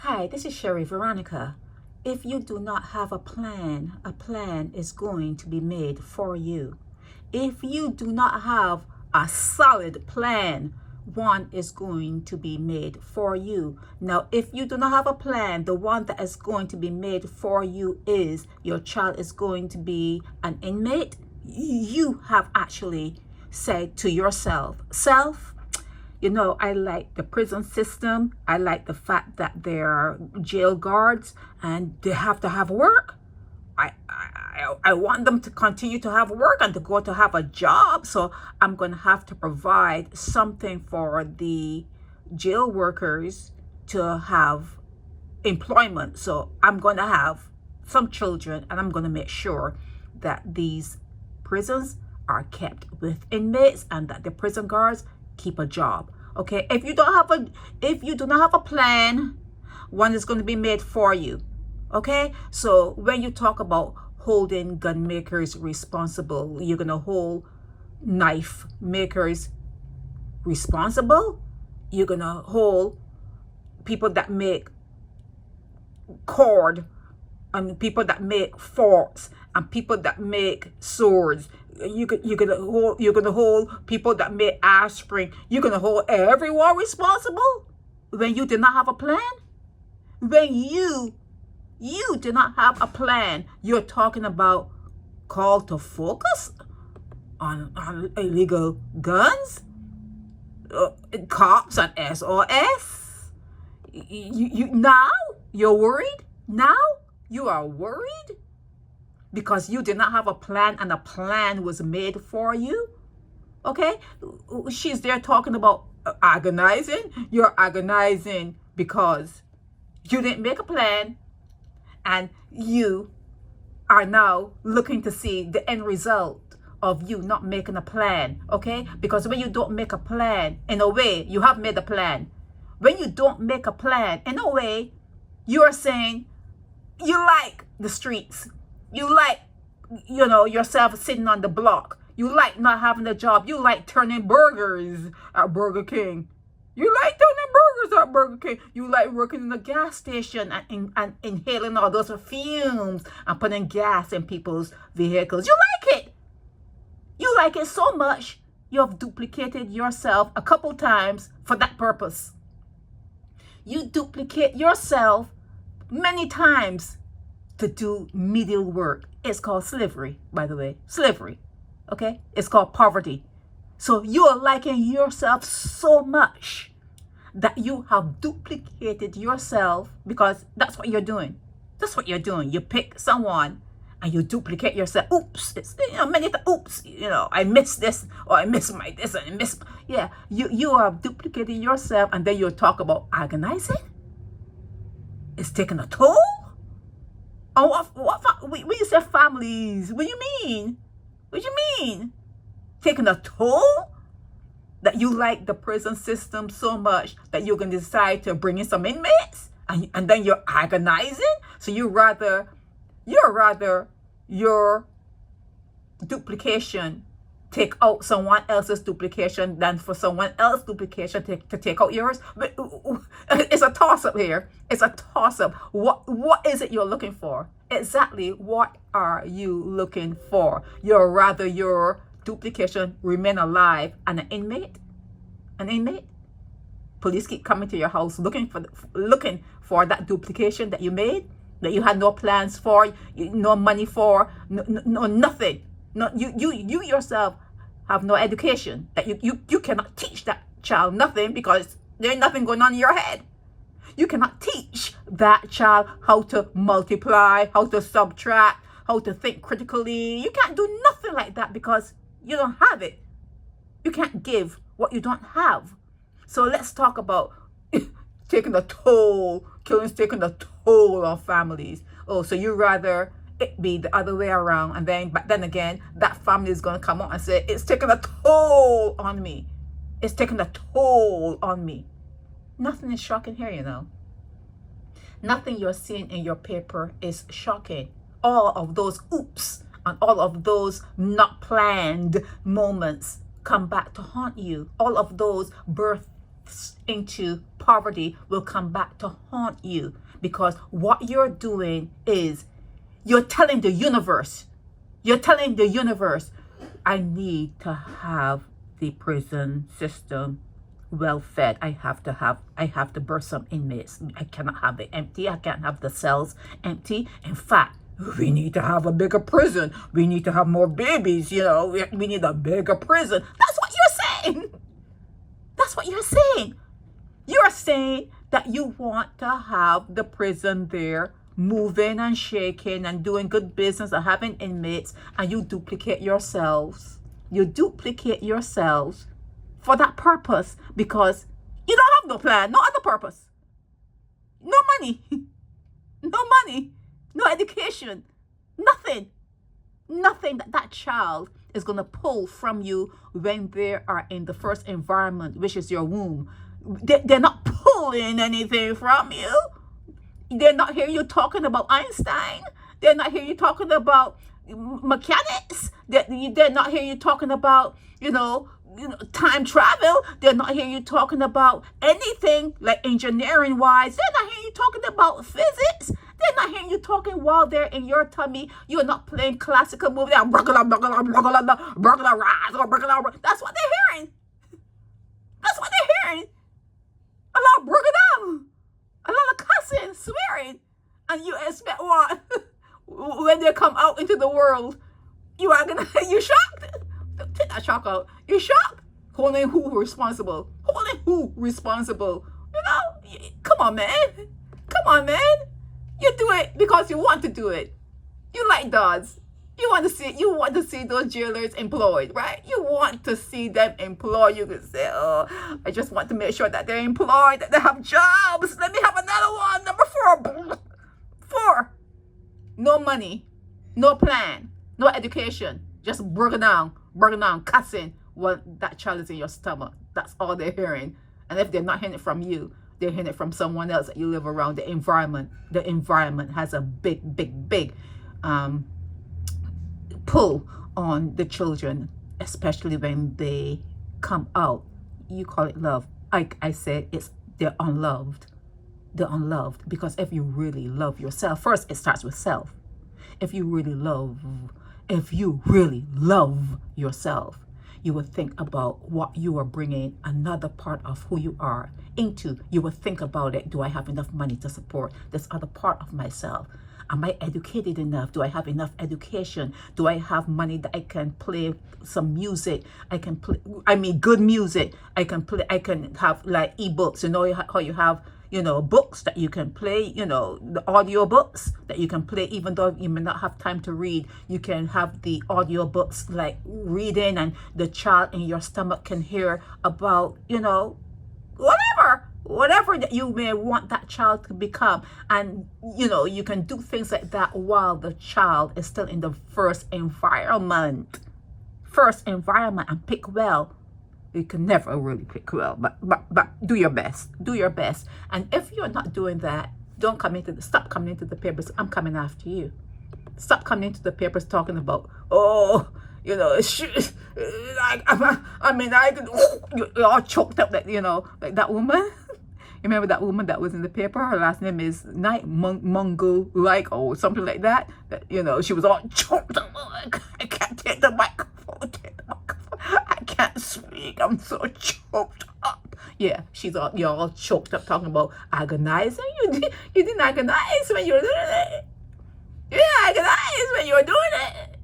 Hi, this is Sherry Veronica. If you do not have a plan is going to be made for you. If you do not have a solid plan, one is going to be made for you. Now, if you do not have a plan, the one that is going to be made for you is your child is going to be an inmate. You have actually said to yourself, I like the prison system. I like the fact that there are jail guards and they have to have work. I want them to continue to have work and to go to have a job. So I'm going to have to provide something for the jail workers to have employment. So I'm going to have some children and I'm going to make sure that these prisons are kept with inmates and that the prison guards keep a job. Okay, if you do not have a plan, one is going to be made for you. Okay, so when you talk about holding gun makers responsible, you're going to hold knife makers responsible. You're going to hold people that make cord and people that make forks and people that make swords. You're gonna hold people that make aspirin. You're gonna hold everyone responsible when you did not have a plan. When you did not have a plan, you're talking about call to focus on illegal guns, cops and SOS. Now you're worried. Now you are worried because you did not have a plan and a plan was made for you. Okay, she's there talking about agonizing. You're agonizing because you didn't make a plan and you are now looking to see the end result of you not making a plan. Okay, because when you don't make a plan, in a way you have made a plan. When you don't make a plan, in a way you are saying you like the streets. You like, yourself sitting on the block. You like not having a job. You like turning burgers at Burger King. You like turning burgers at Burger King. You like working in a gas station and inhaling all those fumes and putting gas in people's vehicles. You like it. You like it so much, you have duplicated yourself a couple times for that purpose. You duplicate yourself many times to do menial work. It's called slavery, by the way. Slavery. Okay? It's called poverty. So you are liking yourself so much that you have duplicated yourself because that's what you're doing. That's what you're doing. You pick someone and you duplicate yourself. Oops. It's many times. Oops. I missed this or I missed my this and I missed. Yeah. You are duplicating yourself and then you talk about agonizing. It's taking a toll. Oh, when you say families, what do you mean? What do you mean? Taking a toll? That you like the prison system so much that you're going to decide to bring in some inmates? And then you're agonizing? So you're rather your duplication take out someone else's duplication than for someone else's duplication to take out yours. But it's a toss-up here. It's a toss-up. What is it you're looking for? Exactly what are you looking for? You're rather your duplication remain alive and an inmate? An inmate? Police keep coming to your house looking for that duplication that you made, that you had no plans for, no money for, no nothing. No, you yourself have no education, that you cannot teach that child nothing because there's nothing going on in your head. You cannot teach that child how to multiply, how to subtract, how to think critically. You can't do nothing like that because you don't have it. You can't give what you don't have. So let's talk about taking a toll, killing's taking a toll on families. Oh, so you rather it be the other way around, but then again, that family is going to come out and say, it's taking a toll on me. It's taking a toll on me. Nothing is shocking here, Nothing you're seeing in your paper is shocking. All of those oops and all of those not planned moments come back to haunt you. All of those birth into poverty will come back to haunt you, because what you're doing is you're telling the universe, I need to have the prison system well fed. I have to burst some inmates. I cannot have it empty. I can't have the cells empty. In fact, we need to have a bigger prison. We need to have more babies. We need a bigger prison. That's what you're saying. You're saying that you want to have the prison there moving and shaking and doing good business and having inmates, and you duplicate yourselves. For that purpose, because you don't have no plan, no other purpose. No money, no education, nothing that child is going to pull from you when they are in the first environment, which is your womb. They're not pulling anything from you. They're not hearing you talking about Einstein. They're not hearing you talking about mechanics. They're not hearing you talking about, time travel. They're not hearing you talking about anything like engineering wise. They're not hearing you talking about physics. They're not hearing you talking while they're in your tummy. You're not playing classical movies. That's what they're hearing. A lot of burgadam, a lot of cussing, swearing. And you expect what? When they come out into the world, you shocked? Take that shock out. You shocked? Holding who responsible? Come on, man. You do it because you want to do it. You like dogs. You want to see those jailers employed, right? You want to see them employed. You can say, oh, I just want to make sure that they're employed, that they have jobs. Let me have another one. Number 4. No money, no plan, no education. Just burger down, cussing when that child is in your stomach. That's all they're hearing. And if they're not hearing it from you, they're hearing it from someone else that you live around. The environment has a big pull on the children, especially when they come out. You call it love. Like I said, they're unloved. Because if you really love yourself, first it starts with self. If you really love yourself, you will think about what you are bringing another part of who you are into. You will think about it. Do I have enough money to support this other part of myself? Am I educated enough? Do I have enough education? Do I have money that I can play some music? I can play, good music. I can have like ebooks. You know how you have, books that you can play, the audio books that you can play, even though you may not have time to read. You can have the audio books like reading, and the child in your stomach can hear about, whatever that you may want that child to become. And you can do things like that while the child is still in the first environment, and pick well. You can never really pick well, but do your best. And if you're not doing that, stop coming into the papers. I'm coming after you. Stop coming into the papers talking about, you're all choked up, like that woman. You remember that woman that was in the paper? Her last name is Mungo, or something like that. That she was all choked up. I can't take the microphone. I can't speak. I'm so choked up. Yeah, you're all choked up talking about agonizing. You didn't agonize when you were doing it. You didn't agonize when you were doing it.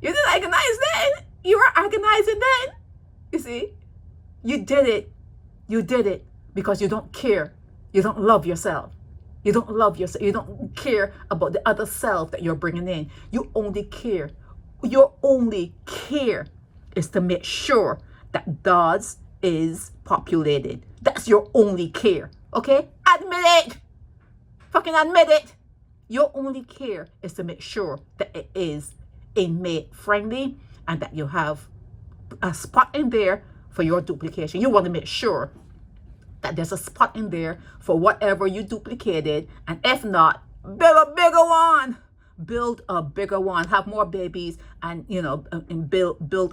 You didn't agonize then. You were agonizing then. You see, you did it because you don't care. You don't love yourself. You don't care about the other self that you're bringing in. Your only care is to make sure that Dodds is populated. That's your only care. Okay? Admit it. Fucking admit it. Your only care is to make sure that it is inmate friendly and that you have a spot in there for your duplication. You want to make sure that there's a spot in there for whatever you duplicated, and if not, build a bigger one. Have more babies, and build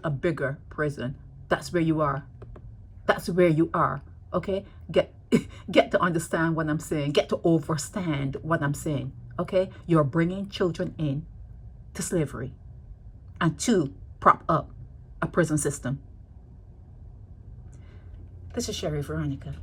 a bigger prison. That's where you are. Okay, get to understand what I'm saying. Get to understand what I'm saying. Okay, you're bringing children in to slavery and to prop up a prison system. This is Sherry Veronica.